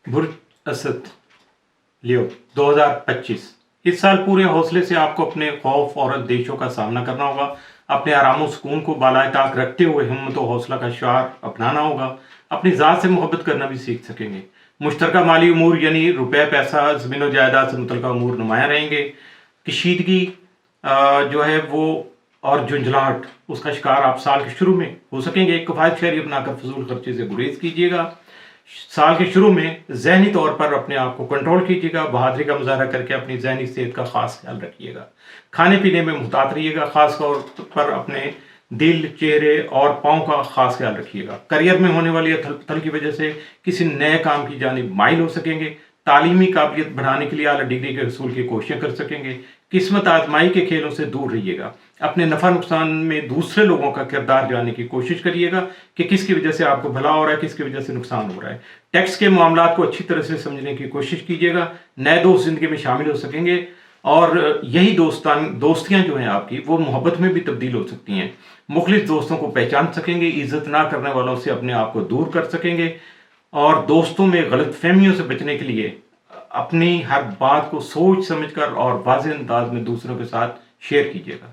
برج اسد لیو 2025 اس سال پورے حوصلے سے آپ کو اپنے خوف اور اندیشوں کا سامنا کرنا ہوگا. اپنے آرام و سکون کو بالائے طاق رکھتے ہوئے ہمت و حوصلہ کا شعار اپنانا ہوگا. اپنی ذات سے محبت کرنا بھی سیکھ سکیں گے. مشترکہ مالی امور یعنی روپے پیسہ زمین و جائیداد سے متعلقہ امور نمایاں رہیں گے. کشیدگی جو ہے وہ اور جھنجھلاہٹ اس کا شکار آپ سال کے شروع میں ہو سکیں گے. ایک کفایت شہری اپنا کر فضول خرچے سے گریز کیجیے گا. سال کے شروع میں ذہنی طور پر اپنے آپ کو کنٹرول کیجیے گا. بہادری کا مظاہرہ کر کے اپنی ذہنی صحت کا خاص خیال رکھیے گا. کھانے پینے میں محتاط رہیے گا. خاص طور پر اپنے دل، چہرے اور پاؤں کا خاص خیال رکھیے گا. کریئر میں ہونے والی اتھل پتھل کی وجہ سے کسی نئے کام کی جانب مائل ہو سکیں گے. تعلیمی قابلیت بڑھانے کے لیے اعلیٰ ڈگری کے حصول کی کوششیں کر سکیں گے. قسمت آزمائی کے کھیلوں سے دور رہیے گا. اپنے نفع نقصان میں دوسرے لوگوں کا کردار جاننے کی کوشش کریے گا کہ کس کی وجہ سے آپ کو بھلا ہو رہا ہے، کس کی وجہ سے نقصان ہو رہا ہے. ٹیکس کے معاملات کو اچھی طرح سے سمجھنے کی کوشش کیجیے گا. نئے دوست زندگی میں شامل ہو سکیں گے اور یہی دوستیاں جو ہیں آپ کی وہ محبت میں بھی تبدیل ہو سکتی ہیں. مخلص دوستوں کو پہچان سکیں گے. عزت نہ کرنے والوں سے اپنے آپ کو دور کر سکیں گے اور دوستوں میں غلط فہمیوں سے بچنے کے لیے اپنی ہر بات کو سوچ سمجھ کر اور واضح انداز میں دوسروں کے ساتھ شیئر کیجیے گا.